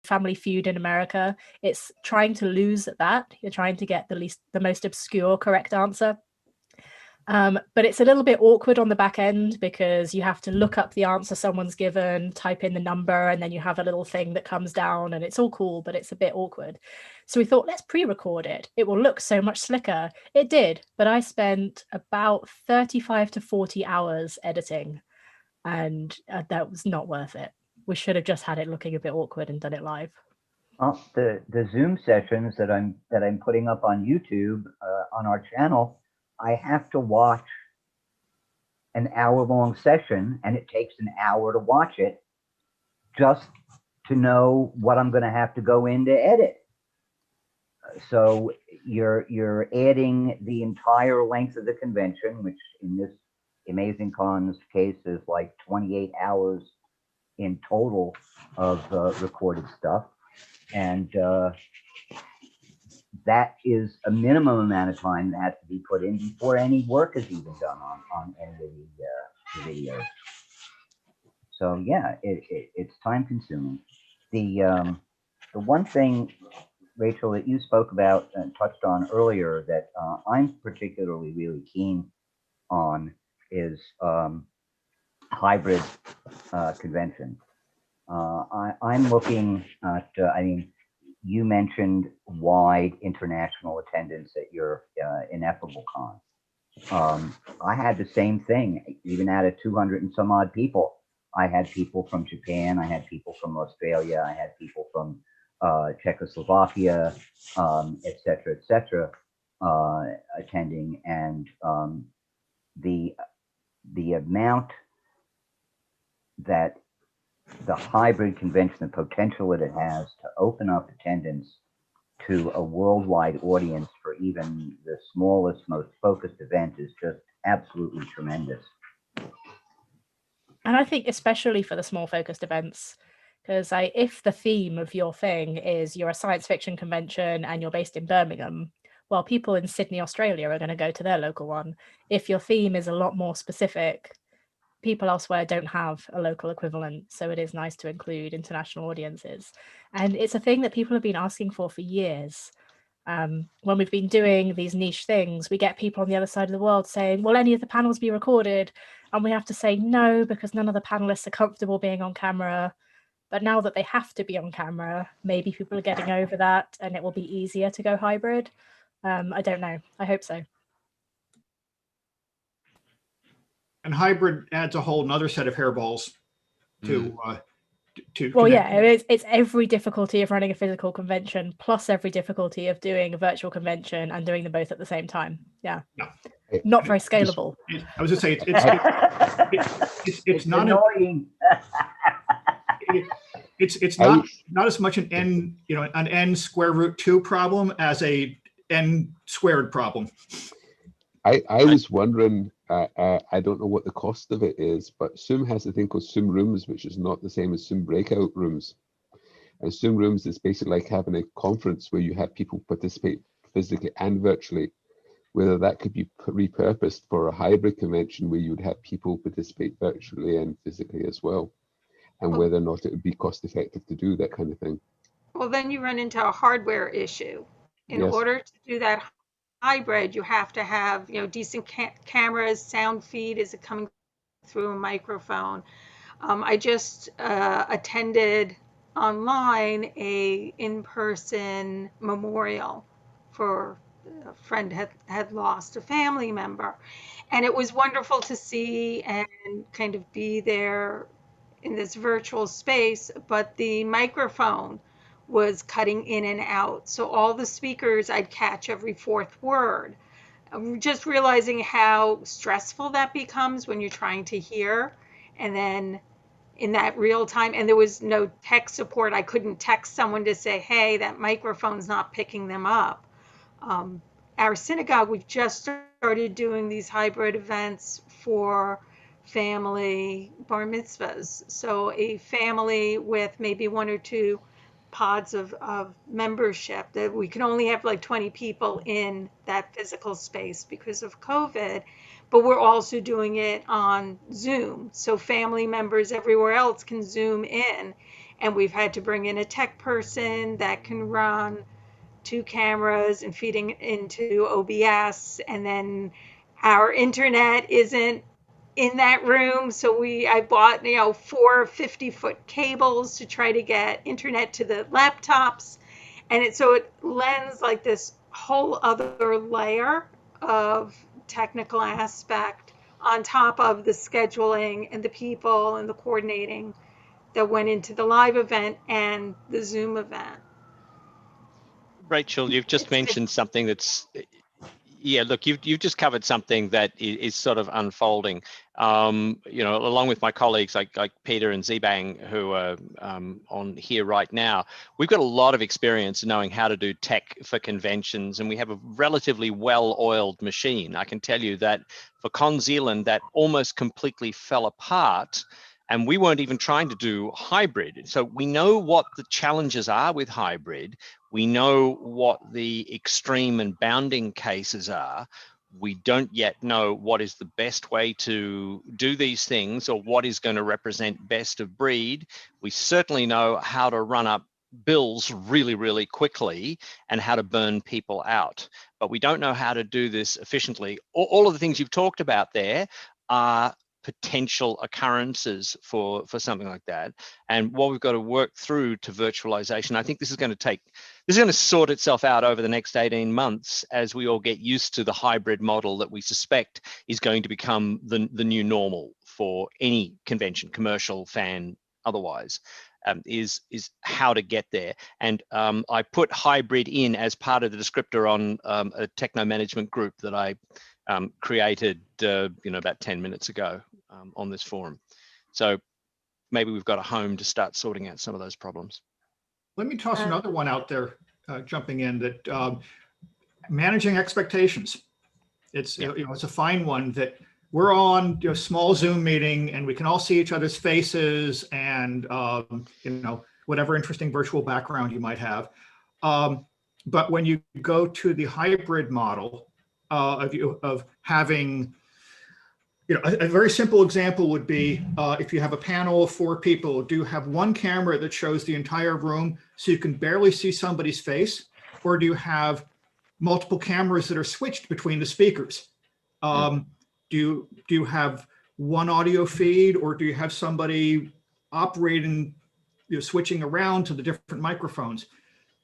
Family Feud in America. It's trying to lose at that. You're trying to get the most obscure correct answer. But it's a little bit awkward on the back end because you have to look up the answer someone's given, type in the number, and then you have a little thing that comes down, and it's all cool, but it's a bit awkward. So we thought, let's pre-record it. It will look so much slicker. It did, but I spent about 35 to 40 hours editing, and that was not worth it. We should have just had it looking a bit awkward and done it live. The Zoom sessions that I'm putting up on YouTube on our channel, I have to watch an hour-long session, and it takes an hour to watch it just to know what I'm going to have to go in to edit. So you're adding the entire length of the convention, which in this Amazing Con's case is like 28 hours in total of recorded stuff. And that is a minimum amount of time that has to be put in before any work is even done on any of the videos. So yeah, it's time consuming. The one thing, Rachel, that you spoke about and touched on earlier that I'm particularly really keen on is hybrid convention. I'm looking at, I mean, you mentioned wide international attendance at your Ineffable Con. I had the same thing, even out of 200 and some odd people. I had people from Japan, I had people from Australia, I had people from Czechoslovakia, et cetera, attending. And the amount that the hybrid convention, the potential that it has to open up attendance to a worldwide audience for even the smallest, most focused event is just absolutely tremendous. And I think especially for the small focused events, because if the theme of your thing is you're a science fiction convention and you're based in Birmingham, well, people in Sydney, Australia are going to go to their local one. If your theme is a lot more specific, people elsewhere don't have a local equivalent, so it is nice to include international audiences. And it's a thing that people have been asking for years. When we've been doing these niche things, we get people on the other side of the world saying, will any of the panels be recorded? And we have to say no, because none of the panelists are comfortable being on camera. But now that they have to be on camera, maybe people are getting over that and it will be easier to go hybrid. I don't know. I hope so. And hybrid adds a whole nother set of hairballs to well, connect. It's every difficulty of running a physical convention plus every difficulty of doing a virtual convention and doing them both at the same time. Yeah. Not very scalable. I was just saying it's not annoying. It's not as much an n square root 2 problem as a n squared problem. I was wondering, I don't know what the cost of it is, but Zoom has a thing called Zoom Rooms, which is not the same as Zoom Breakout Rooms. And Zoom Rooms is basically like having a conference where you have people participate physically and virtually. Whether that could be repurposed for a hybrid convention where you would have people participate virtually and physically as well, and whether or not it would be cost effective to do that kind of thing. Well, then you run into a hardware issue. In order to do that hybrid, you have to have decent cameras, sound feed. Is it coming through a microphone? I just attended online a in-person memorial for a friend had lost a family member, and it was wonderful to see and kind of be there in this virtual space, but the microphone was cutting in and out. So all the speakers, I'd catch every fourth word. I'm just realizing how stressful that becomes when you're trying to hear. And then in that real time, and there was no tech support. I couldn't text someone to say, hey, that microphone's not picking them up. Our synagogue, we've just started doing these hybrid events for family bar mitzvahs. So a family with maybe 1 or 2 pods of membership, that we can only have like 20 people in that physical space because of COVID, but we're also doing it on Zoom. So family members everywhere else can Zoom in. And we've had to bring in a tech person that can run 2 cameras and feeding into OBS. And then our internet isn't in that room. So I bought, 4 50-foot cables to try to get internet to the laptops. And so it lends like this whole other layer of technical aspect on top of the scheduling and the people and the coordinating that went into the live event and the Zoom event. Rachel, you've just mentioned something that's, yeah, look, you've just covered something that is sort of unfolding. Along with my colleagues like Peter and Zebang, who are on here right now, we've got a lot of experience knowing how to do tech for conventions, and we have a relatively well-oiled machine. I can tell you that for Con Zealand, that almost completely fell apart, and we weren't even trying to do hybrid. So we know what the challenges are with hybrid. We know what the extreme and bounding cases are. We don't yet know what is the best way to do these things or what is going to represent best of breed. We certainly know how to run up bills really, really quickly and how to burn people out. But we don't know how to do this efficiently. All of the things you've talked about there are potential occurrences for something like that, and what we've got to work through to virtualization. I think this is going to sort itself out over the next 18 months as we all get used to the hybrid model that we suspect is going to become the new normal for any convention, commercial, fan, otherwise. Is how to get there. And I put hybrid in as part of the descriptor on a techno management group that I created about 10 minutes ago on this forum. So maybe we've got a home to start sorting out some of those problems. Let me toss another one out there, jumping in, that managing expectations. It's it's a fine one, that we're on a small Zoom meeting and we can all see each other's faces and whatever interesting virtual background you might have. But when you go to the hybrid model of having, a very simple example would be if you have a panel of 4 people, do you have one camera that shows the entire room so you can barely see somebody's face, or do you have multiple cameras that are switched between the speakers? Do you have one audio feed, or do you have somebody operating, switching around to the different microphones?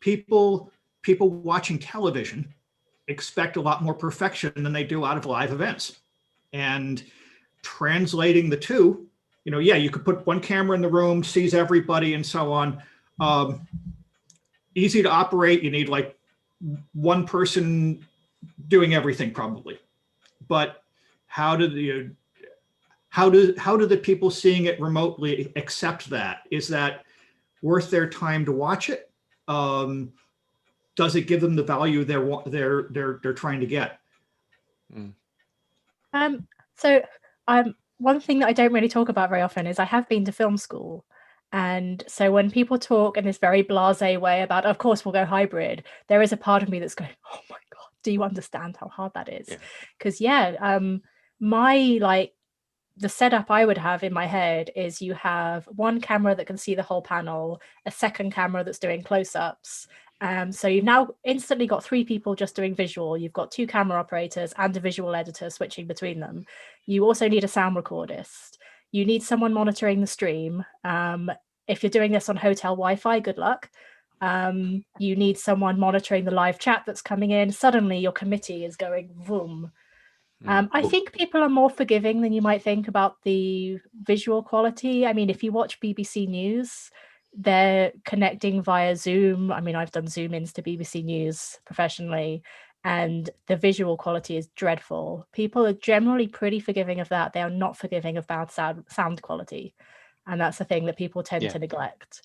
People watching television expect a lot more perfection than they do out of live events. And translating the two, you could put one camera in the room, sees everybody and so on. Easy to operate. You need like one person doing everything probably. But how do the people seeing it remotely accept that? Is that worth their time to watch it? Does it give them the value they're trying to get? One thing that I don't really talk about very often is I have been to film school. And so when people talk in this very blasé way about, of course, we'll go hybrid, there is a part of me that's going, oh my God, do you understand how hard that is? Because the setup I would have in my head is you have one camera that can see the whole panel, a second camera that's doing close-ups. So you've now instantly got 3 people just doing visual. You've got 2 camera operators and a visual editor switching between them. You also need a sound recordist. You need someone monitoring the stream. If you're doing this on hotel Wi-Fi, good luck. You need someone monitoring the live chat that's coming in. Suddenly your committee is going boom. I think people are more forgiving than you might think about the visual quality. I mean, if you watch BBC News, they're connecting via Zoom. I mean, I've done Zoom-ins to BBC News professionally, and the visual quality is dreadful. People are generally pretty forgiving of that. They are not forgiving of bad sound quality. And that's the thing that people tend to neglect.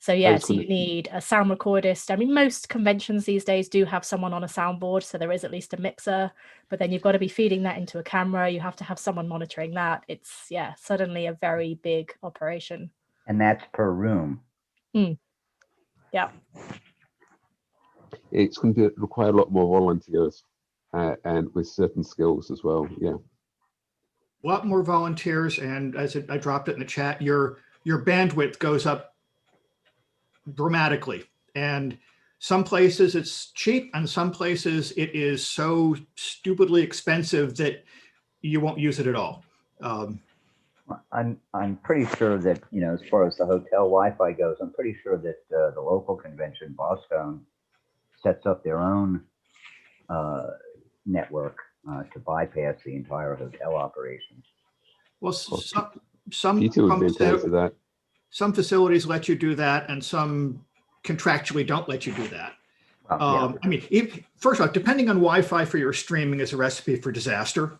So you need a sound recordist. I mean, most conventions these days do have someone on a soundboard, so there is at least a mixer, but then you've got to be feeding that into a camera. You have to have someone monitoring that. It's, suddenly a very big operation. And that's per room. Yeah. It's going to require a lot more volunteers and with certain skills as well. Yeah. A lot more volunteers. And as I dropped it in the chat, your your bandwidth goes up dramatically. And some places it's cheap, and some places it is so stupidly expensive that you won't use it at all. I'm pretty sure that, you know, as far as the hotel Wi-Fi goes, I'm pretty sure that the local convention, Boston, sets up their own network to bypass the entire hotel operations. Well, some Peter would be entitled to that. Some facilities let you do that, and some contractually don't let you do that. Yeah. I mean, first off, depending on Wi-Fi for your streaming is a recipe for disaster,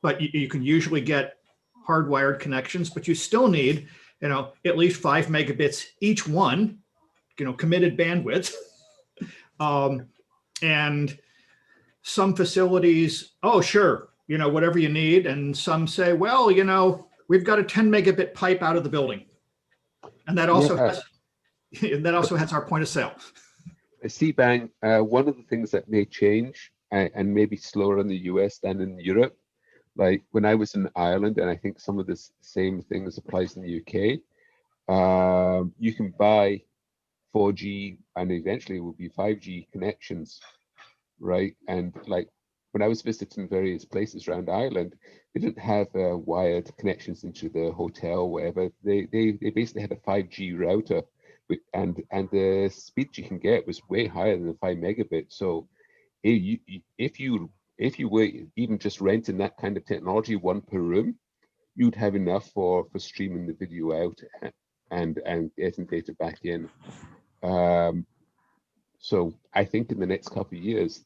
but you can usually get hardwired connections, but you still need, you know, at least 5 megabits each one, you know, committed bandwidth. And some facilities, oh, sure, you know, whatever you need. And some say, well, you know, we've got a 10 megabit pipe out of the building. And that also has our point of sale. C-Bang, one of the things that may change and maybe slower in the US than in Europe, like when I was in Ireland, and I think some of the same things applies in the UK, you can buy 4G and eventually it will be 5G connections, right? And like when I was visiting various places around Ireland, they didn't have wired connections into the hotel, wherever. They basically had a 5G router, and the speed you can get was way higher than the 5 megabit. So if you were even just renting that kind of technology, one per room, you'd have enough for streaming the video out and getting data back in. So I think in the next couple of years,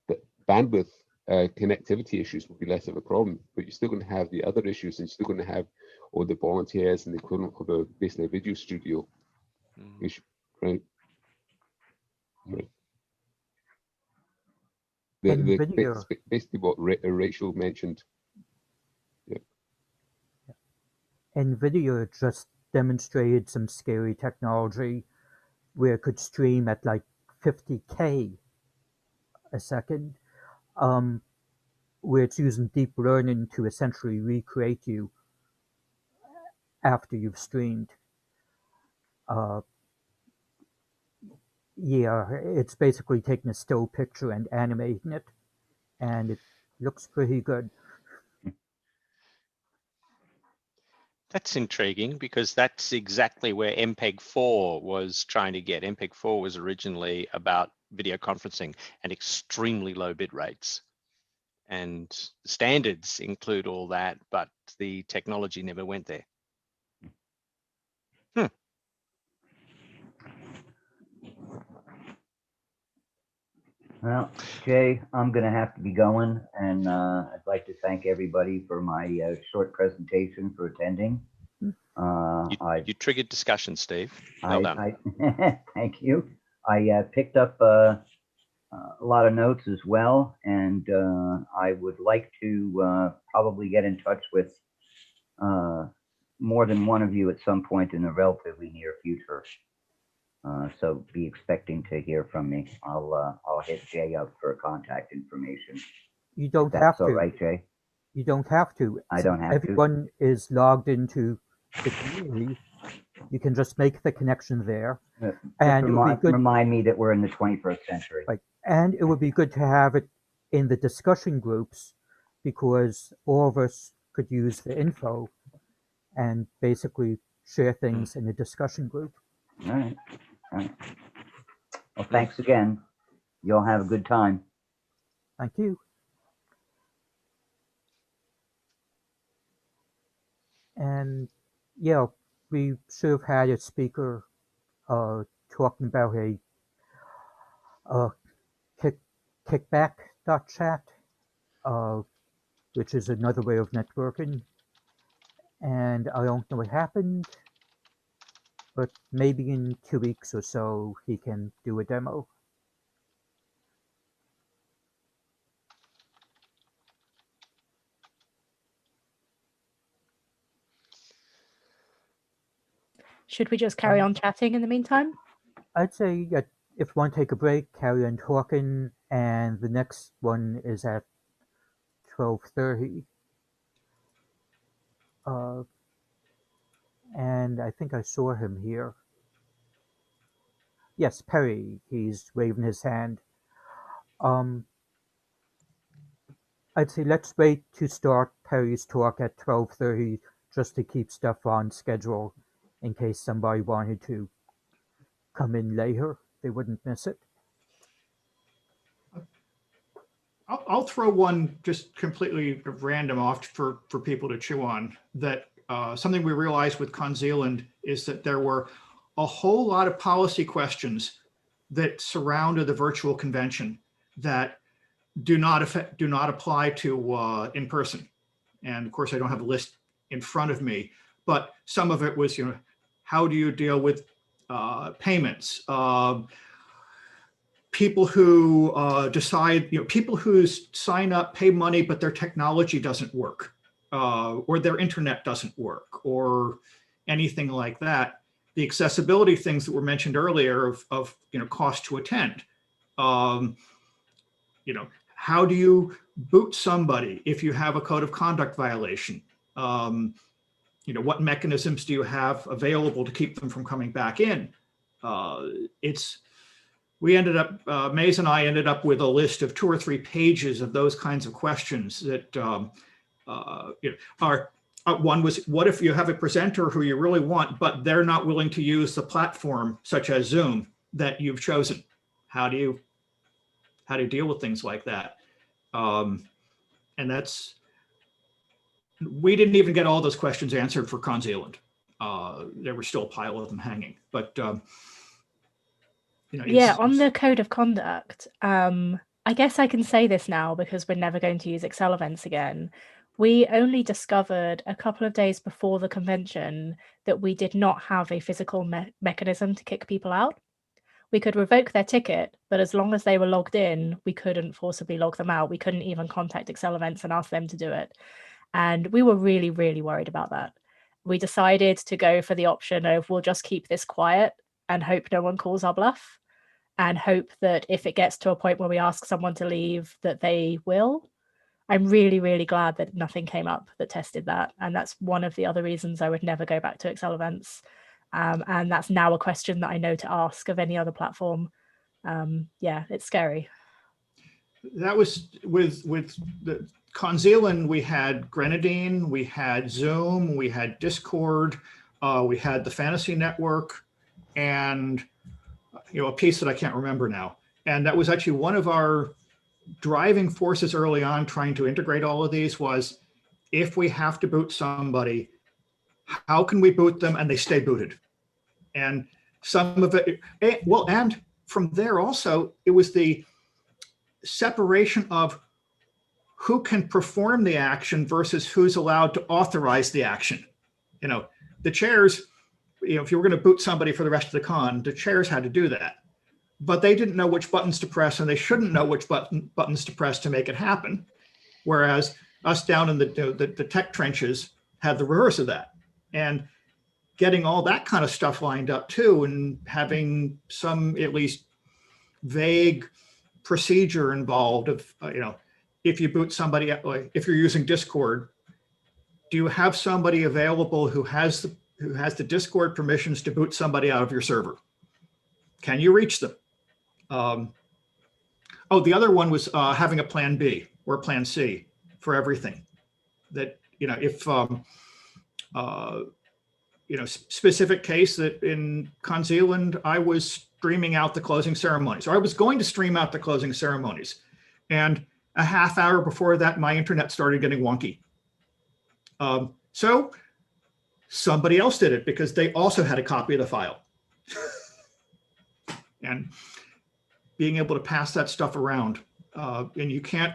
the bandwidth connectivity issues will be less of a problem, but you're still going to have the other issues, and you're still going to have all the volunteers and the equivalent of basically a video studio issue, right? Right. Basically what Rachel mentioned. Yeah. NVIDIA just demonstrated some scary technology where it could stream at like 50K a second, where it's using deep learning to essentially recreate you after you've streamed. Yeah, it's basically taking a still picture and animating it, and it looks pretty good. That's intriguing because that's exactly where MPEG-4 was trying to get. MPEG-4 was originally about video conferencing and extremely low bit rates. And the standards include all that, but the technology never went there. Well, Jay, I'm going to have to be going, and I'd like to thank everybody for my short presentation, for attending. You triggered discussion, Steve. Well done. Thank you. I picked up a lot of notes as well, and I would like to probably get in touch with more than one of you at some point in the relatively near future. So be expecting to hear from me. I'll hit Jay up for contact information. You don't have to. All right, Jay. You don't have to. I don't have to. Everyone is logged into the community. You can just make the connection there. And remind me that we're in the 21st century. Right. And it would be good to have it in the discussion groups, because all of us could use the info and basically share things in the discussion group. All right. Well, thanks again. You all have a good time. Thank you. And yeah, we should have had a speaker talking about a kickback.chat, which is another way of networking. And I don't know what happened, but maybe in 2 weeks or so he can do a demo. Should we just carry on chatting in the meantime? I'd say if you want to take a break, carry on talking, and the next one is at 12:30. and I think I saw him here. Yes, Perry. He's waving his hand. I'd say let's wait to start Perry's talk at 12:30 just to keep stuff on schedule in case somebody wanted to come in later. They wouldn't miss it. I'll throw one just completely random off for people to chew on. That something we realized with Con Zealand is that there were a whole lot of policy questions that surrounded the virtual convention that do not apply to in person. And of course, I don't have a list in front of me, but some of it was, how do you deal with payments? People who decide, people who sign up, pay money, but their technology doesn't work, or their internet doesn't work, or anything like that. The accessibility things that were mentioned earlier of cost to attend. How do you boot somebody if you have a code of conduct violation? What mechanisms do you have available to keep them from coming back in? We ended up, Maze and I ended up with a list of 2 or 3 pages of those kinds of questions that are, one was, what if you have a presenter who you really want, but they're not willing to use the platform such as Zoom that you've chosen? How do you deal with things like that? And we didn't even get all those questions answered for Con Zealand. There were still a pile of them hanging, but yeah, on the code of conduct, I guess I can say this now because we're never going to use Excel events again. We only discovered a couple of days before the convention that we did not have a physical mechanism to kick people out. We could revoke their ticket, but as long as they were logged in, we couldn't forcibly log them out. We couldn't even contact Excel events and ask them to do it. And we were really, really worried about that. We decided to go for the option of we'll just keep this quiet and hope no one calls our bluff, and hope that if it gets to a point where we ask someone to leave, that they will. I'm really, really glad that nothing came up that tested that. And that's one of the other reasons I would never go back to Excel events. And that's now a question that I know to ask of any other platform. Yeah, it's scary. That was with the Con Zealand, we had Grenadine, we had Zoom, we had Discord, we had the Fantasy Network, and a piece that I can't remember now. And that was actually one of our driving forces early on trying to integrate all of these was, if we have to boot somebody, how can we boot them and they stay booted? And some of it, well, and from there also, it was the separation of who can perform the action versus who's allowed to authorize the action. The chairs, if you were going to boot somebody for the rest of the con, the chairs had to do that. But they didn't know which buttons to press, and they shouldn't know which buttons to press to make it happen. Whereas us down in the tech trenches had the reverse of that. And getting all that kind of stuff lined up too, and having some at least vague procedure involved of, if you boot somebody, if you're using Discord, do you have somebody available who has the Discord permissions to boot somebody out of your server? Can you reach them? The other one was having a plan B or a plan C for everything. That, if, specific case that in Con Zealand, I was streaming out the closing ceremonies, or I was going to stream out the closing ceremonies. And a half hour before that, my internet started getting wonky. So somebody else did it because they also had a copy of the file. And being able to pass that stuff around. And you can't,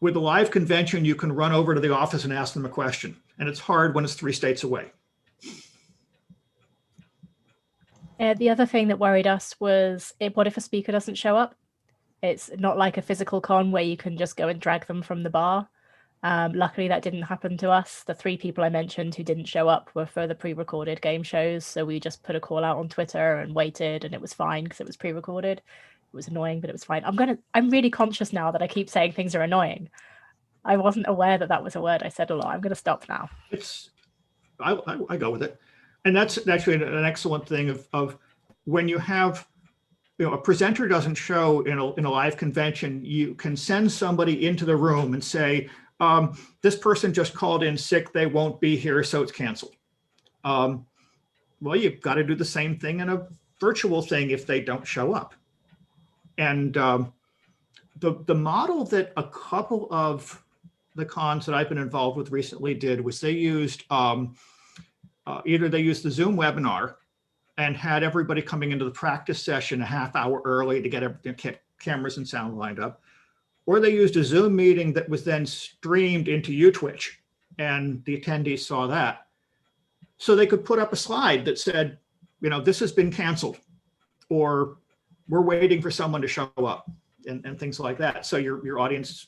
with a live convention, you can run over to the office and ask them a question. And it's hard when it's 3 states away. The other thing that worried us was, what if a speaker doesn't show up? It's not like a physical con where you can just go and drag them from the bar. Luckily, that didn't happen to us. The 3 people I mentioned who didn't show up were for the pre-recorded game shows. So we just put a call out on Twitter and waited, and it was fine because it was pre-recorded. It was annoying, but it was fine. I'm really conscious now that I keep saying things are annoying. I wasn't aware that that was a word I said a lot. I'm going to stop now. I go with it. And that's actually an excellent thing of when you have, a presenter doesn't show in a live convention, you can send somebody into the room and say, this person just called in sick, they won't be here, so it's canceled. Well, you've got to do the same thing in a virtual thing if they don't show up. And the model that a couple of the cons that I've been involved with recently did was they used either they used the Zoom webinar and had everybody coming into the practice session a half hour early to get cameras and sound lined up, or they used a Zoom meeting that was then streamed into UTwitch, and the attendees saw that. So they could put up a slide that said, this has been canceled, or we're waiting for someone to show up, and things like that. So your audience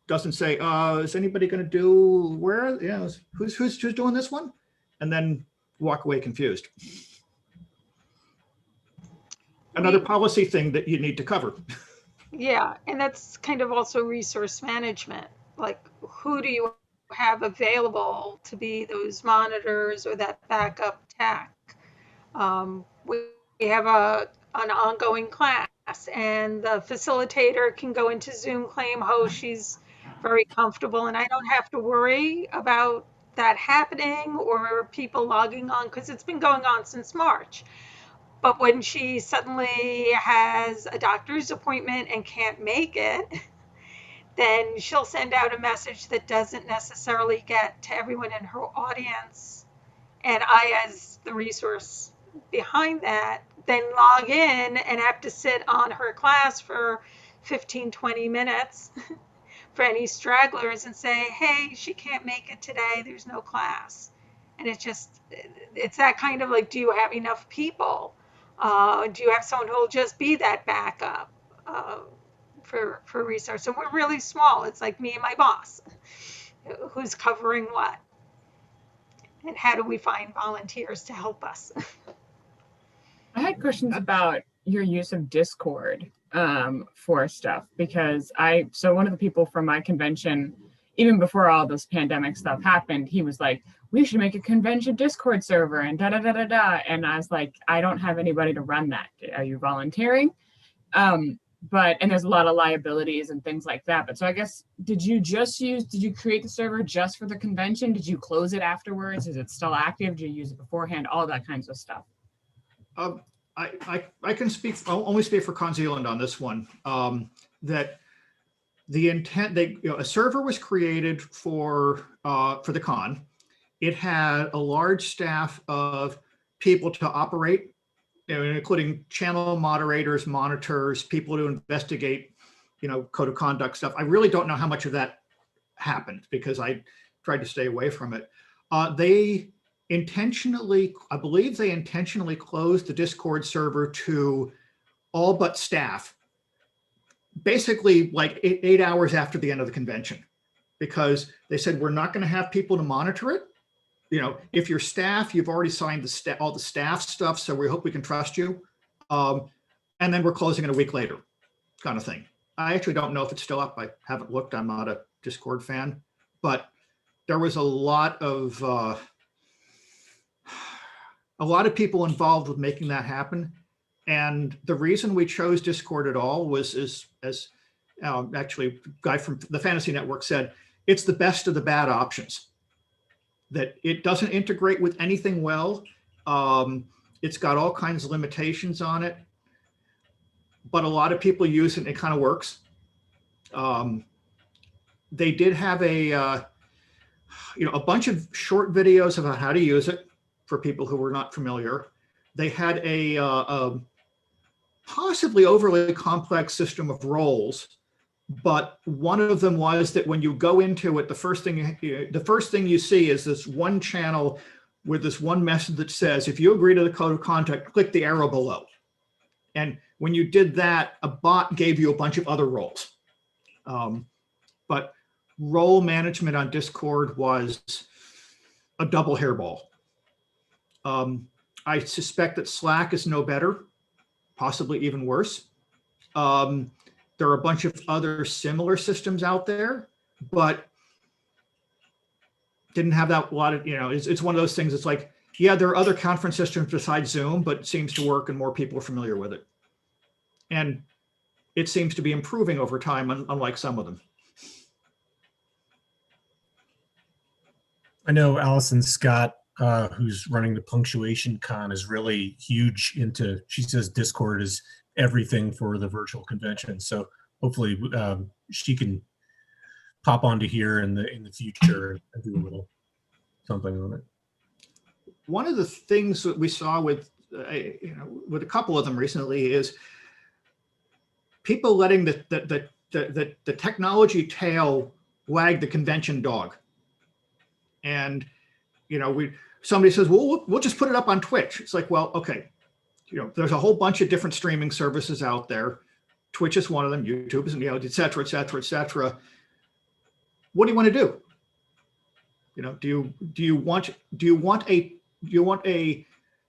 doesn't say, is anybody going to do who's doing this one? And then walk away confused. Another policy thing that you need to cover. Yeah, and that's kind of also resource management. Like, who do you have available to be those monitors or that backup tech? We have an ongoing class, and the facilitator can go into Zoom, claim host. She's very comfortable, and I don't have to worry about that happening or people logging on, because it's been going on since March. But when she suddenly has a doctor's appointment and can't make it, then she'll send out a message that doesn't necessarily get to everyone in her audience. And I, as the resource behind that, then log in and have to sit on her class for 15, 20 minutes for any stragglers and say, hey, she can't make it today, there's no class. And it's that kind of like, do you have enough people? Do you have someone who'll just be that backup for resource? So we're really small. It's like me and my boss, who's covering what? And how do we find volunteers to help us? I had questions about your use of Discord for stuff, because so one of the people from my convention, even before all this pandemic stuff happened, he was like, we should make a convention Discord server and da da da da da. And I was like, I don't have anybody to run that. Are you volunteering? And there's a lot of liabilities and things like that. But so I guess, did you create the server just for the convention? Did you close it afterwards? Is it still active? Do you use it beforehand? All that kinds of stuff. I can I'll only speak for Con Zealand on this one. That the intent, a server was created for the con. It had a large staff of people to operate, including channel moderators, monitors, people to investigate, code of conduct stuff. I really don't know how much of that happened because I tried to stay away from it. I believe they intentionally closed the Discord server to all but staff, basically like 8 hours after the end of the convention, because they said, we're not going to have people to monitor it. If you're staff, you've already signed all the staff stuff, so we hope we can trust you. And then we're closing it a week later, kind of thing. I actually don't know if it's still up. I haven't looked. I'm not a Discord fan, but there was a lot of people involved with making that happen. And the reason we chose Discord at all was, as actually a guy from the Fantasy Network said, it's the best of the bad options. That it doesn't integrate with anything well. It's got all kinds of limitations on it, but a lot of people use it and it kind of works. They did have a bunch of short videos about how to use it for people who were not familiar. They had a possibly overly complex system of roles, but one of them was that when you go into it, the first thing you see is this one channel with this one message that says, if you agree to the code of conduct, click the arrow below. And when you did that, a bot gave you a bunch of other roles. But role management on Discord was a double hairball. I suspect that Slack is no better, possibly even worse. There are a bunch of other similar systems out there, but didn't have that a lot of, it's one of those things. It's like, yeah, there are other conference systems besides Zoom, but it seems to work and more people are familiar with it. And it seems to be improving over time, unlike some of them. I know Allison Scott, who's running the Punctuation Con, is really huge into, she says Discord is everything for the virtual convention. So hopefully she can pop onto here in the future and do a little something on it. One of the things that we saw with a couple of them recently is people letting the technology tail wag the convention dog. And somebody says, well, we'll just put it up on Twitch. It's like, well, okay, there's a whole bunch of different streaming services out there. Twitch is one of them, YouTube is, et cetera, et cetera, et cetera. What do you want to do? Do you want a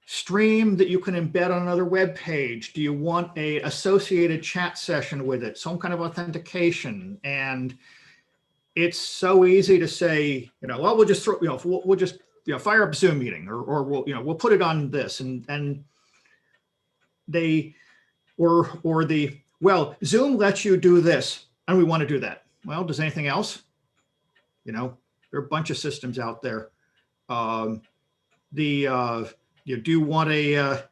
stream that you can embed on another web page? Do you want a associated chat session with it, some kind of authentication? And it's so easy to say, well, we'll just throw, we'll just fire up Zoom meeting, or we'll put it on this, and they well, Zoom lets you do this, and we want to do that. Well, does anything else? There are a bunch of systems out there. Do you want a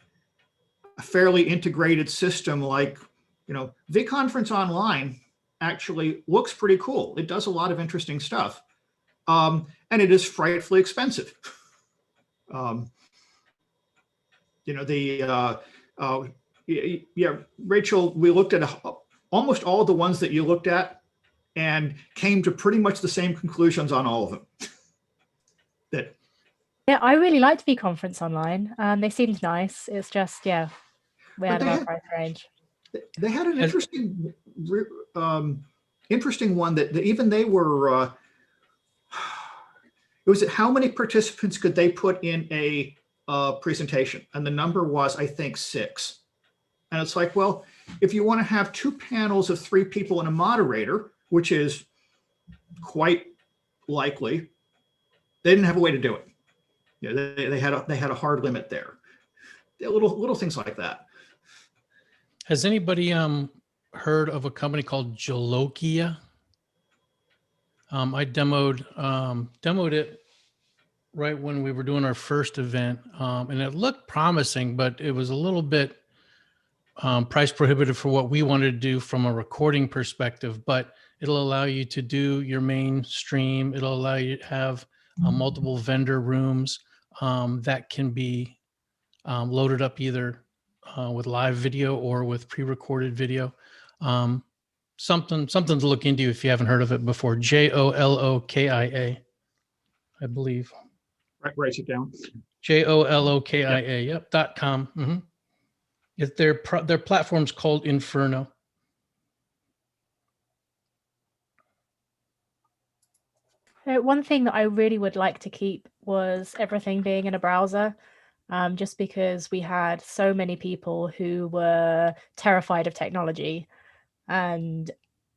fairly integrated system like, vConference Online actually looks pretty cool. It does a lot of interesting stuff. And it is frightfully expensive. Rachel, we looked at almost all of the ones that you looked at and came to pretty much the same conclusions on all of them. Yeah, I really liked vConference Online, and they seemed nice. It's just, we had our price range. They had an interesting one that even they were. It was how many participants could they put in a presentation, and the number was, I think, 6. And it's like, well, if you want to have 2 panels of 3 people and a moderator, which is quite likely, they didn't have a way to do it. They had a hard limit there. Little things like that. Has anybody heard of a company called Jolokia? I demoed it right when we were doing our first event, and it looked promising, but it was a little bit price prohibitive for what we wanted to do from a recording perspective. But it'll allow you to do your main stream. It'll allow you to have multiple vendor rooms that can be loaded up either with live video or with pre-recorded video. Something to look into if you haven't heard of it before. Jolokia, I believe. Write it down. Jolokia. Yep. .com. Mm-hmm. Their platform's called Inferno. One thing that I really would like to keep was everything being in a browser, just because we had so many people who were terrified of technology, and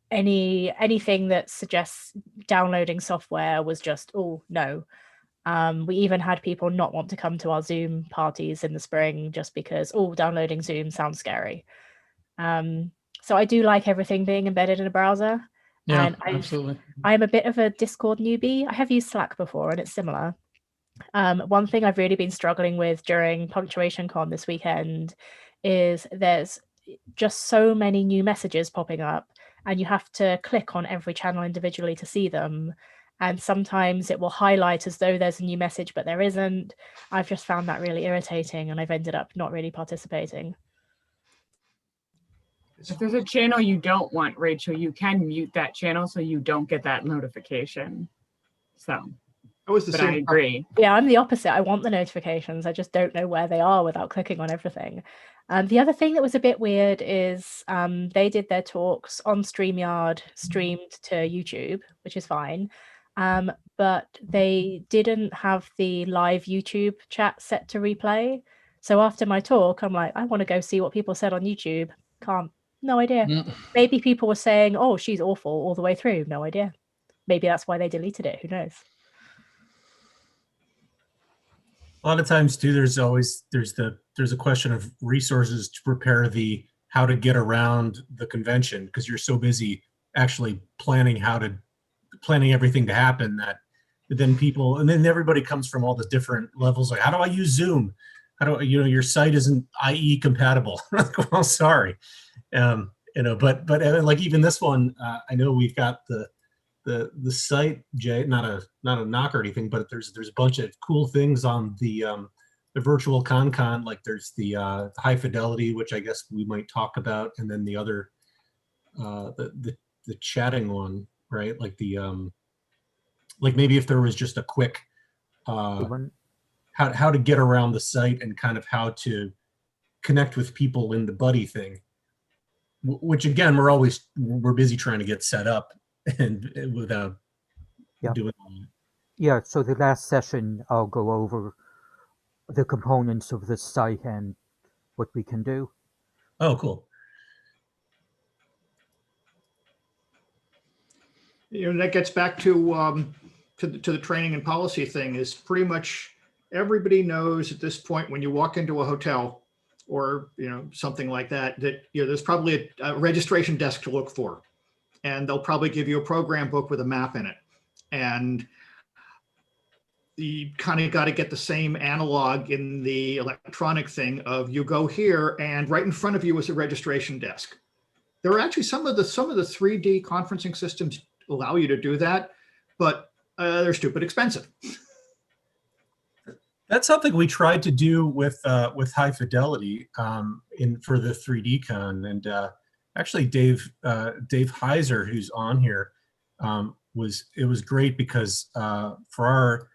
anything that suggests downloading software was just, oh, no. We even had people not want to come to our Zoom parties in the spring just because, downloading Zoom sounds scary. So I do like everything being embedded in a browser. Yeah, and absolutely. I'm a bit of a Discord newbie. I have used Slack before, and it's similar. One thing I've really been struggling with during Punctuation Con this weekend is there's just so many new messages popping up, and you have to click on every channel individually to see them. And sometimes it will highlight as though there's a new message, but there isn't. I've just found that really irritating, and I've ended up not really participating. If there's a channel you don't want, Rachel, you can mute that channel so you don't get that notification. So, but I agree. Yeah, I'm the opposite. I want the notifications. I just don't know where they are without clicking on everything. The other thing that was a bit weird is they did their talks on StreamYard, streamed to YouTube, which is fine. But they didn't have the live YouTube chat set to replay. So after my talk, I'm like, I want to go see what people said on YouTube. Can't. No idea. Maybe people were saying, oh, she's awful all the way through. No idea. Maybe that's why they deleted it. Who knows? A lot of times too, there's a question of resources to prepare the how to get around the convention because you're so busy actually planning everything to happen that then everybody comes from all the different levels. Like, how do I use Zoom? How do your site isn't IE compatible? Well, sorry. But like even this one, I know we've got the site, Jay, not a knock or anything, but there's a bunch of cool things on the virtual con, like there's the high fidelity, which I guess we might talk about, and then the other the chatting one, right? Like the like maybe if there was just a quick how to get around the site and kind of how to connect with people in the buddy thing, which again we're busy trying to get set up and without doing that. Yeah, so the last session I'll go over the components of the site and what we can do. Oh, cool. That gets back to the training and policy thing. Is pretty much everybody knows at this point when you walk into a hotel or something like that there's probably a registration desk to look for, and they'll probably give you a program book with a map in it, and you kind of got to get the same analog in the electronic thing of you go here and right in front of you is a registration desk. There are actually some of the 3D conferencing systems allow you to do that, but they're stupid expensive. That's something we tried to do with high fidelity for the 3D con, and actually Dave Heiser, who's on here, it was great because for our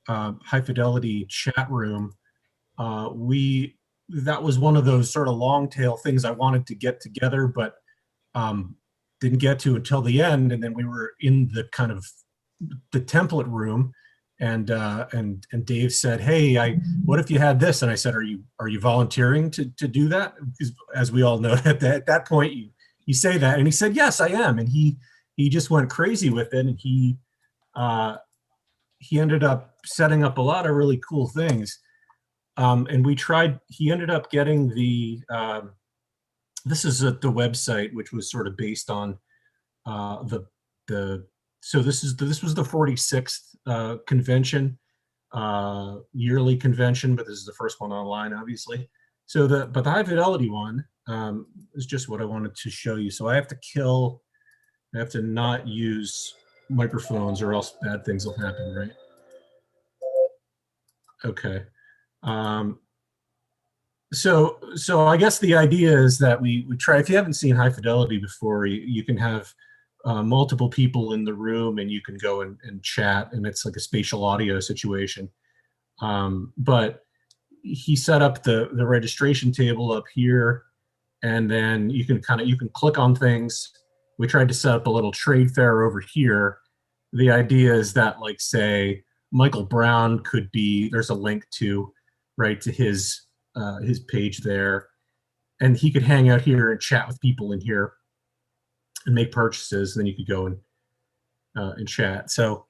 high fidelity chat room, that was one of those sort of long tail things I wanted to get together, but didn't get to until the end. And then we were in the kind of the template room, and Dave said, "Hey, what if you had this?" And I said, "Are you volunteering to do that?" Because as we all know, at that point, you say that, and he said, "Yes, I am." And he just went crazy with it, and he ended up setting up a lot of really cool things. And he ended up getting this is at the website, which was sort of based on so this was the 46th convention, yearly convention, but this is the first one online, obviously. So the high fidelity one is just what I wanted to show you. So I have to not use microphones or else bad things will happen, right? Okay. So I guess the idea is that we try, if you haven't seen high fidelity before, you can have multiple people in the room and you can go and chat, and it's like a spatial audio situation. But he set up the registration table up here, and then you can click on things. We tried to set up a little trade fair over here. The idea is that, like, say, Michael Brown could be, there's a link to his page there, and he could hang out here and chat with people in here and make purchases. And then you could go and chat. So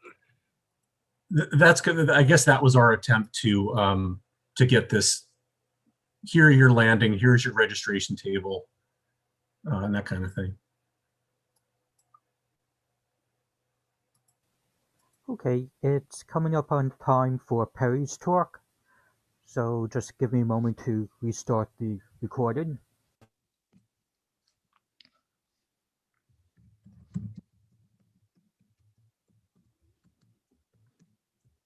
that's good. I guess that was our attempt to get this. Here you're landing. Here's your registration table, and that kind of thing. Okay, it's coming up on time for Perry's talk. So just give me a moment to restart the recording.